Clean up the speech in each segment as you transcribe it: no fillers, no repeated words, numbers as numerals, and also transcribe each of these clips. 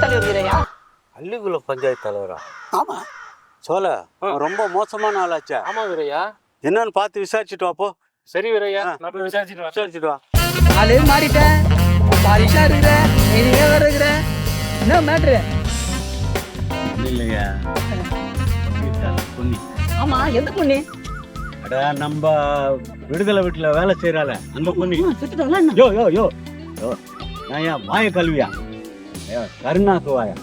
தலைவர் வீரையா? அள்ளிக்குள பஞ்சாயத்து தலைவரா? ஆமா. சோழ ரொம்ப மோசமான ஆளாச்சா? ஆமா வீரையா. என்னன்னு பார்த்து விசாரிச்சுட்டு வாப்போ. சரி வீரையா, நான் போய் விசாரிச்சுட்டு வா. ஆளே மாறிட்டேன், பாரிஷா இருக்கிற, நீங்க வருகிற, என்ன மேட்ரு? இல்லையா பொண்ணி. ஆமா, எந்த பொண்ணு? அட நம்ம விடுதலை வீட்டுல வேலை செய்யறாள அந்த பொண்ணு. சுட்டுட்டாங்களா? யோ யோ யோ யோ நான் ஏன் வாய கல்வியா கருணாக்கு வாயா?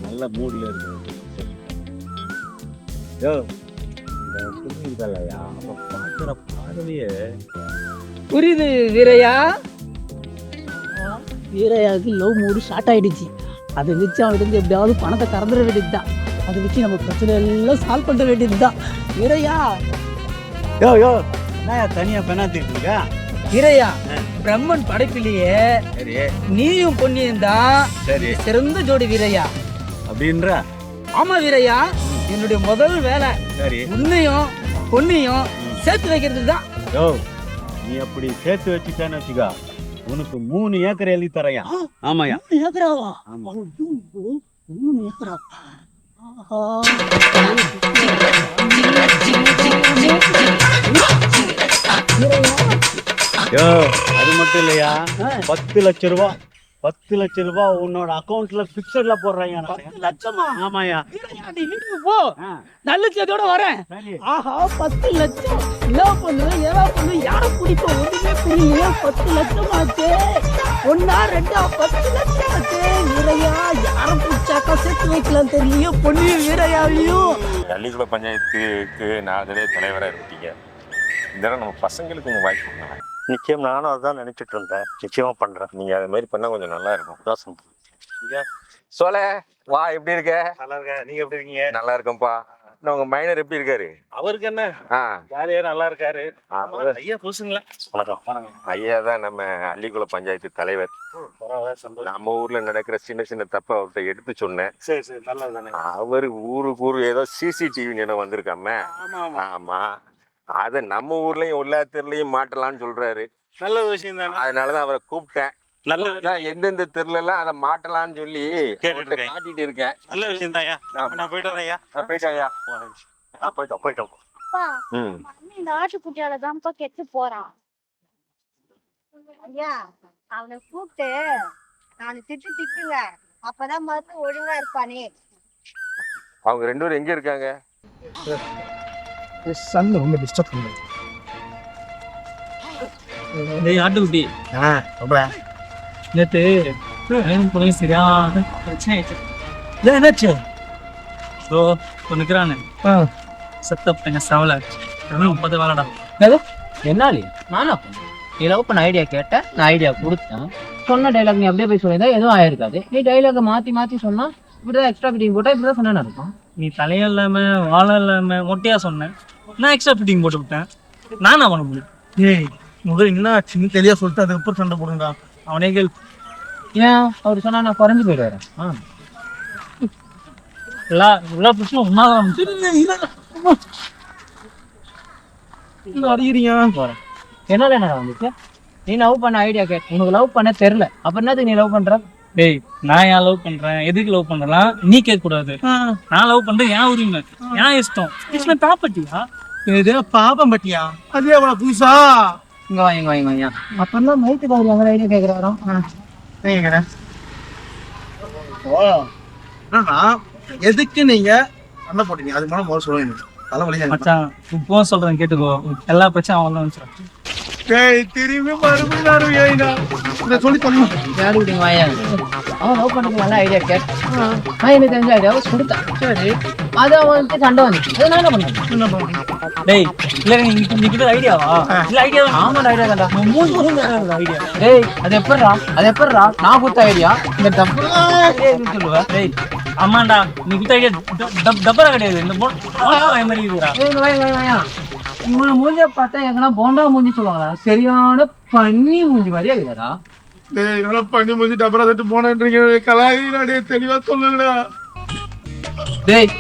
நல்ல மூட்ல இருக்கு. யோ இந்த புரியுதல்லையா அவ பாக்குற பார்வையே புரியுது வீரையா. வீரையாவுக்கு லவ் மூடு ஸ்டார்ட் ஆயிடுச்சு. அதை வச்சு அவன் எப்படியாவது பணத்தை கறந்துட வேண்டியதுதான். அதை வச்சு நம்ம பிரச்சனை எல்லாம் சால்வ் பண்ண வேண்டியதுதான் வீரையா. யோ யோ நான் தனியா பெண்ணாத்திட்டு இருக்கா வீரையா. பிரம்மன் படைப்பிலேயே சரி நீயும் பொன்னியும் தான் சரி சிறந்த ஜோடி வீரையா. அப்படின்ற? ஆமா வீரையா, என்னுடைய முதல் வேலை சரி உன்னையும் பொன்னியும் சேர்த்து வைக்கிறது தான். யோ நீ அப்படி சேர்த்து வச்சுட்டான்னு வச்சுக்கா உனக்கு 3 ஏக்கர் எழுதி தரையா? ஆமாயா. 3 ஏக்கராவா? ஆமா. 3 ஏக்கரா? யோ அது மட்டும் இல்லையா, 10 லட்சம் ரூபாய் 10 லட்சம் ரூபாய் உன்னோட அக்கௌண்ட்ல பிக்சர்ல போடுறாங்க. 10 லட்சமா? ஆமாயா. நீ வீட்டுக்கு போ, நல்ல செய்தியோட வரேன். ஆஹா, 10 லட்சம் என்ன பண்ணுவேன், ஏதா பண்ணுவேன், யாரை பிடிக்கும் ஒண்ணுமே புரியலையே. 10 லட்சம் ஆச்சு, ஒன்னா ரெண்டா 10 லட்சம் ஆச்சு. வீரையா யாரை பிடிச்சாக்கா சேர்த்து வைக்கலாம் தெரியலையோ, பொண்ணையும் வீரையாவையும். அள்ளிக்குள பஞ்சாயத்துக்கு நாங்களே தலைவராக இருக்கீங்க. இந்த தடவை நம்ம பசங்களுக்கு உங்கள் வாய்ப்பு கொடுங்க. நிச்சயம் நானும் அதுதான் நினைச்சிட்டு இருந்தேன். நிச்சயமா பண்றேன். நீங்கள் அது மாதிரி பண்ணால் கொஞ்சம் நல்லா இருக்கும். தாசன் சோழ வா, எப்படி இருக்க? நல்லா இருக்கேன். நீங்க எப்படி இருக்கீங்க? நல்லா இருக்கேன்ப்பா. இன்னும் உங்கள் மைனர் எப்படி இருக்காரு? அவருக்கு என்ன, ஆ ஜாலியா நல்லா இருக்காரு. அவர் ஐயா புதுசுங்களா? வணக்கம். ஐயா தான் நம்ம அள்ளிக்குள பஞ்சாயத்து தலைவர். பரவாயில்ல, சந்தோஷம். நம்ம ஊர்ல நடக்கிற சின்ன சின்ன தப்பை அவர்கிட்ட எடுத்து சொன்னேன். சரி சரி, நல்லது தானே. அவரு ஊருக்கு ஏதோ சிசிடிவி நிலம் வந்திருக்காம. ஆமா ஆமா, ஆமா, அதை நம்ம ஊர்லயும் எல்லா தெருலையும் மாட்டலாம்னு சொல்றாரு. நல்ல விஷயம் தானே. அதனாலதான் அவரை கூப்பிட்டேன். நல்ல எந்தெந்த தெருல எல்லாம் அதை மாட்டலாம்னு சொல்லி கேட்டுட்டு இருக்கேன். காட்டிட்டு இருக்கேன். நல்ல விஷயம் தான் ஐயா. நான் போயிட்டு வரேன் ஐயா. போயிட்டாயா? போயிட்டோம். அப்பா, ம் இந்த ஆட்டுக்குட்டியால தான்ப்பா கெட்டு போறான். ஐயா, அவனை கூப்பிட்டு 4 திட்டுங்க, அப்பதான் மருந்து ஒழுங்கா இருப்பானே. அவங்க 2 பேரும் எங்க இருக்காங்க? சன் ரொம்ப டிஸ்டர்ப் பண்ணுது. ஆட்டுக்குட்டி நேத்து பொண்ணு சரியான பிரச்சனை ஆயிடுச்சு. என்னாச்சு? நிக்கிறானு செத்த பையன் சவலை 30 வாழடா. என்னாலே நானா நீ லவ் பண்ண ஐடியா கேட்ட, நான் ஐடியா கொடுத்தேன். சொன்ன டைலாக் நீ அப்படியே போய் சொல்லியிருந்தா எதுவும் ஆயிருக்காது. நீ டைலாக மாத்தி சொன்னா இப்படிதான் எக்ஸ்ட்ரா ஃபிட்டிங் போட்டா இப்படிதான் சொன்னா இருக்கும். நீ தலையும் இல்லாம வாழை இல்லாம மொட்டையா சொன்னேன், நான் எக்ஸ்ட்ரா ஃபிட்டிங் போட்டு விட்டேன். நானா பண்ண முடியும்? ஏய் முதல் என்ன சின்ன தெளிவா சொல்லிட்டு அதுக்கப்புறம் சண்டை போடுங்க. அவனே கேள். ஏன் அவர் சொன்னா நான் குறைஞ்சு போயிடுவேன். எல்லா பிரச்சனையும் ஒன்னாதான் அடிக்கிறீங்க. என்னால என்ன வந்துச்சு? நீ லவ் பண்ண ஐடியா கேட்ட, உனக்கு லவ் பண்ண தெரியல, அப்புறம் என்னது நீ லவ் பண்ற? டேய், நான் ஏன் லவ் பண்றேன், எதுக்கு லவ் பண்றலாம் நீ கேட்க கூடாது. நான் லவ் பண்றேன் ஏன் உரிமை, ஏன் இஷ்டம். ப்ராப்பர்ட்டியா? ஏதோ பாப்பம் பட்டியா? அதே அவ்வளவு புதுசா? இங்க வாங்க. அப்பதான் நைட்டு காவல் அங்கே ஐடியா கேட்குறாரோ. எதுக்கு நீங்க சண்டை போட்டீங்க? அது மேல முதல்ல சொல்லுங்க. தலைவலியா மச்சான், இப்போ சொல்றேன் கேட்டுக்கோ. எல்லா பிரச்சனையும் அவன் தான் வந்துச்சு. திரும்பி மறுபடியும் சொல்லி யாரு வாயா? அவன் லவ் பண்ணுறது நல்ல ஐடியா கேட்டான். நான் எனக்கு தெரிஞ்ச ஐடியாவை கொடுத்தேன். சரி, அது அவனுக்கு சண்டை வந்துச்சு. அதை நான் என்ன பண்ணுறேன்? டேய், இல்லை நீ கிட்ட ஐடியாவா? இல்லை ஐடியா. ஆமாம், ஐடியா தான்டா. மூணு ஐடியா. டேய், அது எப்படிடா நான் கொடுத்த ஐடியா இந்த தப்பு சொல்லுவேன். டேய் ஆமாண்டா, நீ கிட்ட ஐடியா டப்பரா கிடையாது. இந்த மாதிரி இருக்குடா. இவனை மூஞ்சிய பார்த்தா எங்கன்னா போண்டா மூஞ்சி சொல்லுவாங்களா? சரியான பண்ணி மூஞ்சி மாதிரியா இருக்குதா? பண்ணி முடிஞ்சு டபரா தட்டு போனேன்றீங்க. கலாயிரே தெளிவா சொல்லுங்கடா. டேய்,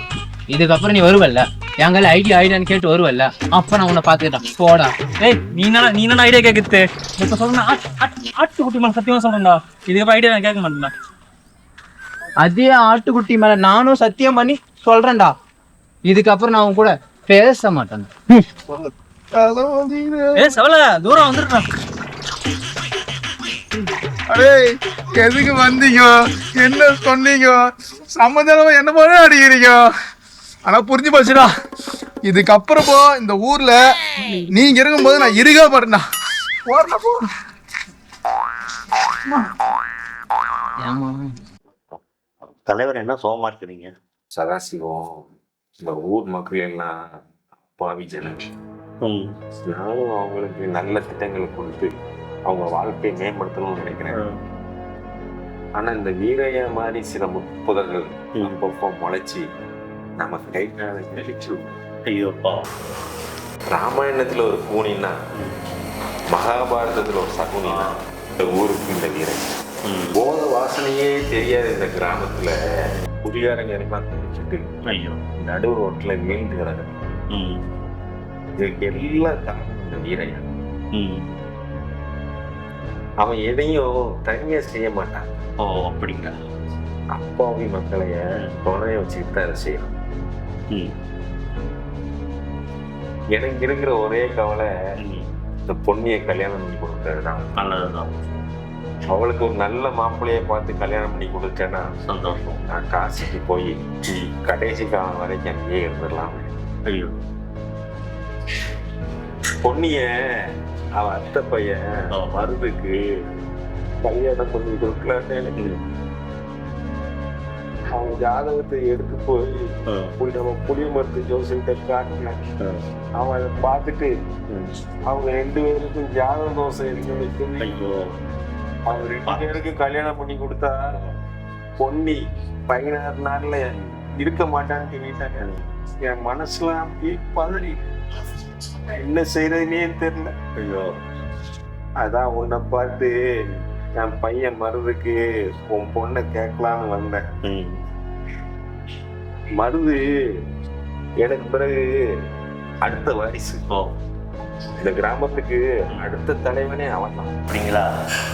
இதுக்கப்புறம் நீ வருவல்ல, எங்களை ஐடியான்னு கேட்டு வருவல்ல, அப்ப நான் உன்னை பாத்துக்கிட்டான் போடா. டேய், நீ என்ன ஐடியா கேக்குது? இப்ப சொல்றேன், ஆட்டு குட்டி மேல சத்தியமா சொல்றேன்டா, இதுக்கப்புறம் ஐடியா நான் கேட்க மாட்டேன்டா. அதே ஆட்டுக்குட்டி மேல நானும் சத்தியம் பண்ணி சொல்றேன்டா, இதுக்கப்புறம் நான் உன் கூட பேச மாட்டேன். செவல தூரம் வந்துருக்கான். அடே எதுக்கு வந்தீங்க, என்ன சொன்னீங்க, சம்மந்தமா என்ன போல அடிக்கிறீங்க. ஆனா புரிஞ்சு போச்சுடா, இதுக்கப்புறமோ இந்த ஊர்ல நீங்க இருக்கும்போது நான் இருக்க மாட்டேன்டா. தலைவர் என்ன சோகமா இருக்கிறீங்க? சதாசிவம் இந்த ஊர் மக்கள் எல்லாம் அப்பாவி ஜனங்க. நானும் அவங்களுக்கு நல்ல திட்டங்களை கொடுத்து அவங்க வாழ்க்கையை மேம்படுத்தணும்னு நினைக்கிறேன். ஆனா இந்த வீரையா மாதிரி சில முற்புதர்கள் அப்பப்போ முளைச்சி நம்ம கை கால கழிச்சு. ஐயோப்பா, ராமாயணத்துல ஒரு கூனின்னா மகாபாரதத்துல ஒரு சகுனின்னா இந்த ஊருக்கு இந்த வீரன். போத வாசனையே தெரியாத இந்த கிராமத்துல குடியாரங்க எல்லாம் குடிச்சிட்டு ஐயோ, நடு ரோட்ல வீழ்ந்து கிடக்கு. இதுக்கு எல்லாம் காரணம் இந்த வீரையா. அவன் எதையும் தனியா செய்ய மாட்டான். ஓ அப்படிங்களா? அப்பாவி மக்களைய துணைய வச்சுக்கிட்டு தான் அதை செய்யணும். எனக்கு இருக்கிற ஒரே கவலை இந்த பொண்ணிய கல்யாணம் பண்ணி கொடுக்கறதுதான். நல்லதுதான். அவளுக்கு ஒரு நல்ல மாப்பிள்ளைய பார்த்து கல்யாணம் பண்ணி கொடுத்தேன்னா சந்தோஷம். நான் காசிக்கு போய் கடைசி காலம் வரைக்கும் அங்கேயே இருந்துடலாம். ஐயோ, பொண்ணிய அவ அத்தை பையன் மருந்துக்கு கல்யாணம் பண்ணி கொடுக்கலான்னு எனக்கு அவன் ஜாதகத்தை எடுத்து போய் நம்ம புளிய மருந்து ஜோசிட்ட காட்டினான். அவன் அதை பார்த்துட்டு அவங்க 2 பேருக்கும் ஜாதக தோசை இருக்குன்னு சொல்லி ஐயோ, அவங்க 2 பேருக்கும் கல்யாணம் பண்ணி கொடுத்தா பொன்னி 16 நாள்ல இருக்க மாட்டான்னு சொல்லிட்டாங்க. என் மனசுலாம் அப்படியே பதறி என்ன செய்யறதுன்னே தெரியல. ஐயோ, அதான் உன்னை பார்த்து என் பையன் மருதுக்கு உன் பொண்ணை கேட்கலான்னு வந்தேன். மருது எனக்கு பிறகு அடுத்த வாரிசு. இந்த கிராமத்துக்கு அடுத்த தலைவனே அவன் தான். அப்படிங்களா?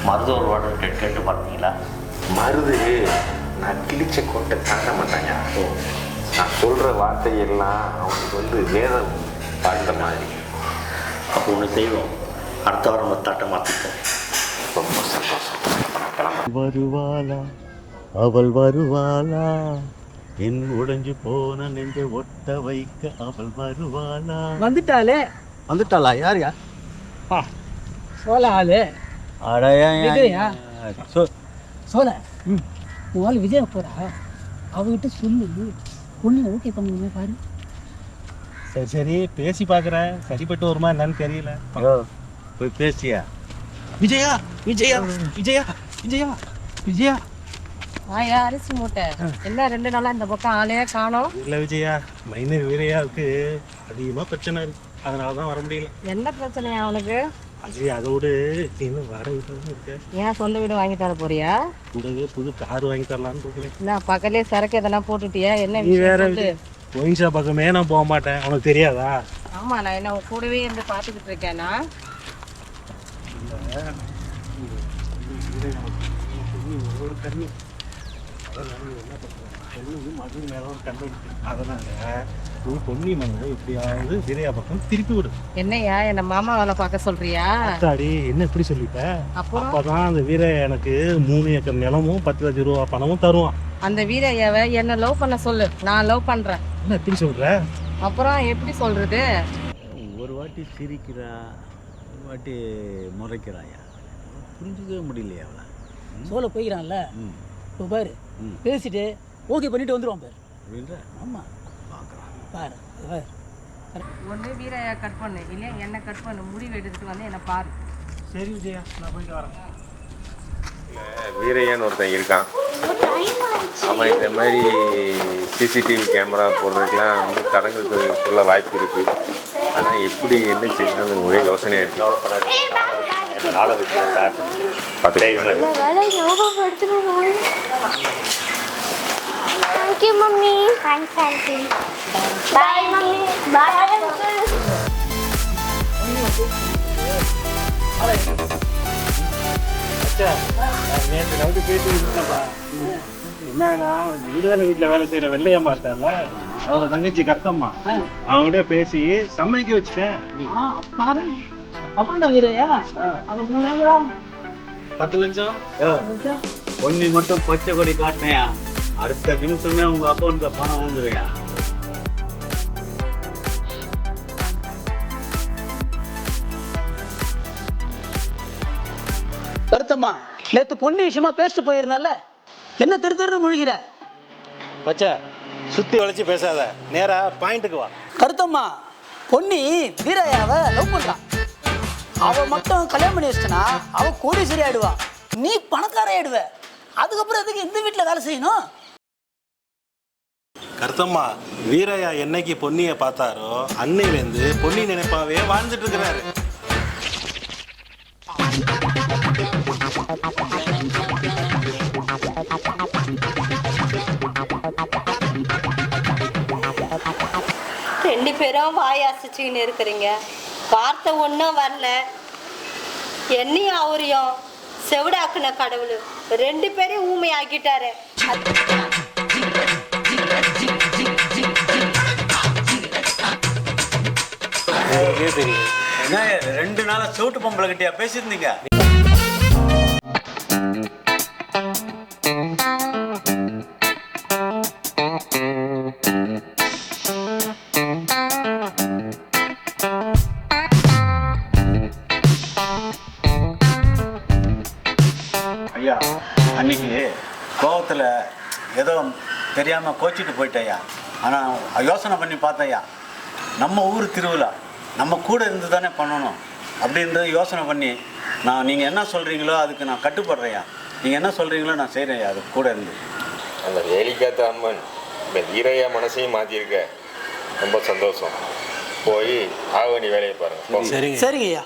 மருத்துவர் வார்டு கேட்டு பார்த்தீங்களா? மருது நான் கிழிச்ச கோட்டை தாண்ட மாட்டாங்க. நான் சொல்ற வார்த்தையெல்லாம் அவனுக்கு வேதம் பாழ்ந்த மாதிரி. அப்போ ஒன்று செய்வோம், அடுத்த வாரம் மத்தாட்டை மாற்றிப்போம். ரொம்ப சந்தோஷம். வருவாளா அவள் வருவாளா, என் உடைஞ்சு போன நெஞ்ச ஒட்ட வைக்க அவள் வருவாளா. வந்துட்டாலே. வந்துட்டாளா? யார் யார்? சோழ ஆளு விஜயா. சோழ உன் விஜயா போறா, அவகிட்ட சொல்லு பொண்ணு ஓகே பண்ணுங்க பாரு. சரி சரி பேசி பார்க்குறேன், சரிப்பட்டு வருமா என்னன்னு தெரியல. போய் பேசியா? விஜயா விஜயா விஜயா விஜயா விஜயா. ஆயா அரிசி மூட்டை என்ன 2 நாளா இந்த பக்கம் ஆளே காணோம். இல்லை விஜயா, மைனர் வீரையாவுக்கு அதிகமாக பிரச்சனை இருக்கு, அதனால தான் வர முடியல. என்ன பிரச்சனையா அவனுக்கு? அது அதோடு இன்னும் வர வீட்டில் இருக்கு. ஏன் சொந்த வீடு வாங்கி தர போறியா? கூடவே புது கார் வாங்கி தரலான்னு இருக்கேன். என்ன பக்கத்துலயே சரக்கு எதனா போட்டுட்டியா? என்ன நீ வேற விஷயம்? ஒயின்ஷா பக்கமே நான் போக மாட்டேன், உனக்கு தெரியாதா? ஆமா, நான் என்ன உன் கூடவே இருந்து பாத்துக்கிட்டு இருக்கேனா? ஒரு கண்ணு மது மேல ஒரு கண்ணு இருக்கு, அதனால நீ பொன்னி மகனை எப்படியாவது வீரையா பக்கம் திருப்பி விடு. என்னையா என்ன மாமா வேலை பார்க்க சொல்றியா? அத்தாடி என்ன எப்படி சொல்லிட்ட? அப்பதான் அந்த வீர எனக்கு 3 ஏக்கர் நிலமும் 10 லட்சம் ரூபா பணமும் தருவான். அந்த வீரையாவை என்ன லவ் பண்ண சொல்லு, நான் லவ் பண்றேன். என்ன எப்படி சொல்ற? அப்புறம் எப்படி சொல்றது? ஒரு வாட்டி சிரிக்கிறா, ஒரு வாட்டி முறைக்கிறாயா, புரிஞ்சுக்கவே முடியலையா அவளை? சோழ போய்க்கிறான்ல, இப்போ பாரு பேசிட்டு ஓகே பண்ணிட்டு வந்துடுவான் பாரு. அப்படின்ற? ஆமா பாரு பாரு. ஒன்று வீரையா கட் பண்ணு, இல்லையா என்ன கட் பண்ணு, முடிவு எடுத்துட்டு வந்து என்ன பாரு. சரி விஜயா, நான் போயிட்டு வரேன். வீரையான்னு ஒருத்தன் இருக்கான். அவன் இந்த மாதிரி சிசிடிவி கேமரா போடுறதுக்கெலாம் தடங்குறதுக்குள்ள வாய்ப்பு இருக்கு. ஆனால் எப்படி என்ன செய்யணும்னு ஒரே யோசனையாக இருக்கு. Thank you, Mummy. Thanks, Auntie. Bye, Mummy. Bye, Uncle. நேற்று நைட்டு பேசி இருந்தப்பா, என்னன்னா விடுதலை வீட்டுல வேலை செய்யற வெள்ளையா பார்த்தால அவங்க தங்கச்சி கத்தம்மா அவங்ககிட்ட பேசி சமைக்க வச்சுட்டேன். பாரு அப்படின்னா வீரையா அது 10 லட்சம் பொன்னி மட்டும் பச்சை கொடி காட்டினையா அடுத்த நிமிஷமே உங்க அக்கௌண்ட்ல பணம் வந்துருயா. கருத்தம்மா நேத்து பொண்ணு விஷயமா பேசிட்டு போயிருந்தால என்ன திரு முழுகிற? பச்சை சுத்தி வளைச்சு பேசாத, நேரா பாயிண்ட்டுக்கு வா. கருத்தம்மா பொன்னி வீரையாவை லவ் பண்றான். அவ மட்டும் கல்யாணம் பண்ணி வச்சிட்டனா அவ கோடீஸ்வரி ஆயிடுவா, நீ பணக்கார ஆயிடுவ. அதுக்கப்புறம் எதுக்கு இந்த வீட்டுல வேலை செய்யணும்? கருத்தம்மா, வீரையா என்னைக்கு பொன்னியை பார்த்தாரோ அன்னையிலேருந்து பொன்னி நினைப்பாவே வாழ்ந்துட்டு இருக்கிறாரு. ரெண்டு பேரும் வாய் அசைச்சிக்கின்னு இருக்கிறீங்க, வார்த்தை ஒன்றும் வரல. என்னையும் அவரையும் செவிடாக்குன கடவுள் 2 பேரையும் ஊமை ஆக்கிட்டாரு. என்ன 2 நாளா சோட்டு பொம்பளை கிட்டயா பேசியிருந்தீங்க? ஐயா அன்னைக்கு கோவத்தில் ஏதோ தெரியாமல் கோச்சிட்டு போயிட்டேயா. ஆனால் யோசனை பண்ணி பார்த்தேயா, நம்ம ஊர் திருவிழா நம்ம கூட இருந்து தானே பண்ணணும் அப்படின்றத யோசனை பண்ணி நீங்கள் என்ன சொல்கிறீங்களோ அதுக்கு நான் கட்டுப்படுறேயா. நீங்கள் என்ன சொல்கிறீங்களோ நான் செய்கிறேன்யா, அது கூட இருந்து. அந்த வேலிக்காத்த அம்மன் இந்த வீரையா மனசையும் மாற்றிருக்க, ரொம்ப சந்தோஷம். போய் ஆவணி வேலையை பாருங்க. சரிங்க சரிங்கய்யா.